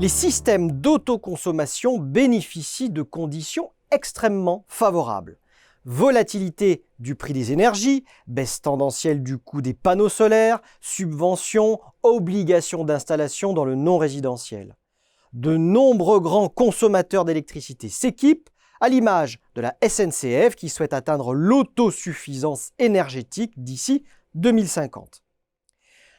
les systèmes d'autoconsommation bénéficient de conditions extrêmement favorables. Volatilité du prix des énergies, baisse tendancielle du coût des panneaux solaires, subventions, obligations d'installation dans le non résidentiel. De nombreux grands consommateurs d'électricité s'équipent, à l'image de la SNCF qui souhaite atteindre l'autosuffisance énergétique d'ici 2050.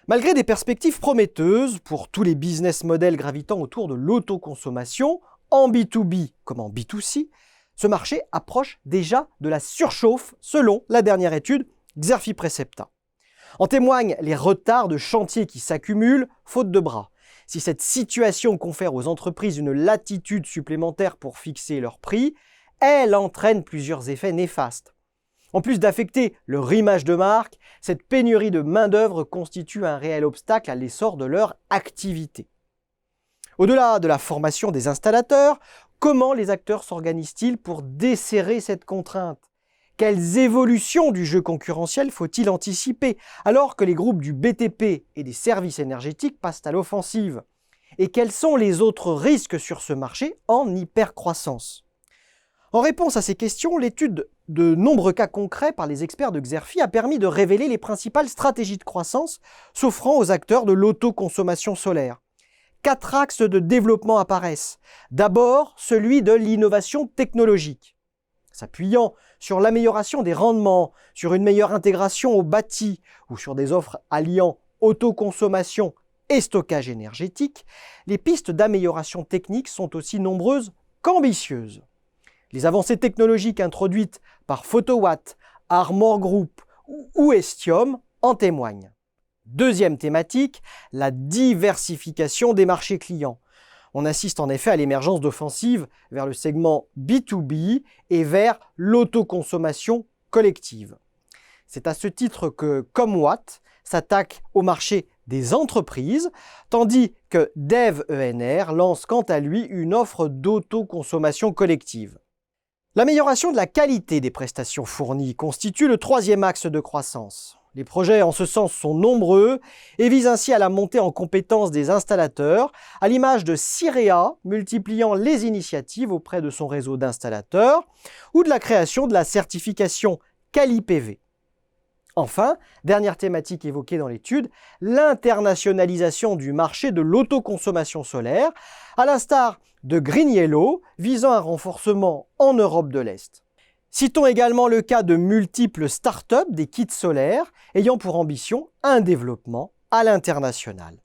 Malgré des perspectives prometteuses pour tous les business models gravitant autour de l'autoconsommation, en B2B comme en B2C, ce marché approche déjà de la surchauffe selon la dernière étude Xerfi Precepta. En témoignent les retards de chantier qui s'accumulent faute de bras. Si cette situation confère aux entreprises une latitude supplémentaire pour fixer leurs prix, elle entraîne plusieurs effets néfastes. En plus d'affecter leur image de marque, cette pénurie de main-d'œuvre constitue un réel obstacle à l'essor de leur activité. Au-delà de la formation des installateurs, comment les acteurs s'organisent-ils pour desserrer cette contrainte? Quelles évolutions du jeu concurrentiel faut-il anticiper alors que les groupes du BTP et des services énergétiques passent à l'offensive? Et quels sont les autres risques sur ce marché en hypercroissance? En réponse à ces questions, l'étude de nombreux cas concrets par les experts de Xerfi a permis de révéler les principales stratégies de croissance s'offrant aux acteurs de l'autoconsommation solaire. 4 axes de développement apparaissent. D'abord, celui de l'innovation technologique. S'appuyant sur l'amélioration des rendements, sur une meilleure intégration au bâti ou sur des offres alliant autoconsommation et stockage énergétique, les pistes d'amélioration technique sont aussi nombreuses qu'ambitieuses. Les avancées technologiques introduites par Photowatt, Armor Group ou Estium en témoignent. Deuxième thématique, la diversification des marchés clients. On assiste en effet à l'émergence d'offensives vers le segment B2B et vers l'autoconsommation collective. C'est à ce titre que Comwatt s'attaque au marché des entreprises, tandis que DevENR lance quant à lui une offre d'autoconsommation collective. L'amélioration de la qualité des prestations fournies constitue le troisième axe de croissance. Les projets en ce sens sont nombreux et visent ainsi à la montée en compétence des installateurs, à l'image de Cirea multipliant les initiatives auprès de son réseau d'installateurs ou de la création de la certification QualiPV. Enfin, dernière thématique évoquée dans l'étude, l'internationalisation du marché de l'autoconsommation solaire, à l'instar de GreenYellow, visant un renforcement en Europe de l'Est. Citons également le cas de multiples startups des kits solaires ayant pour ambition un développement à l'international.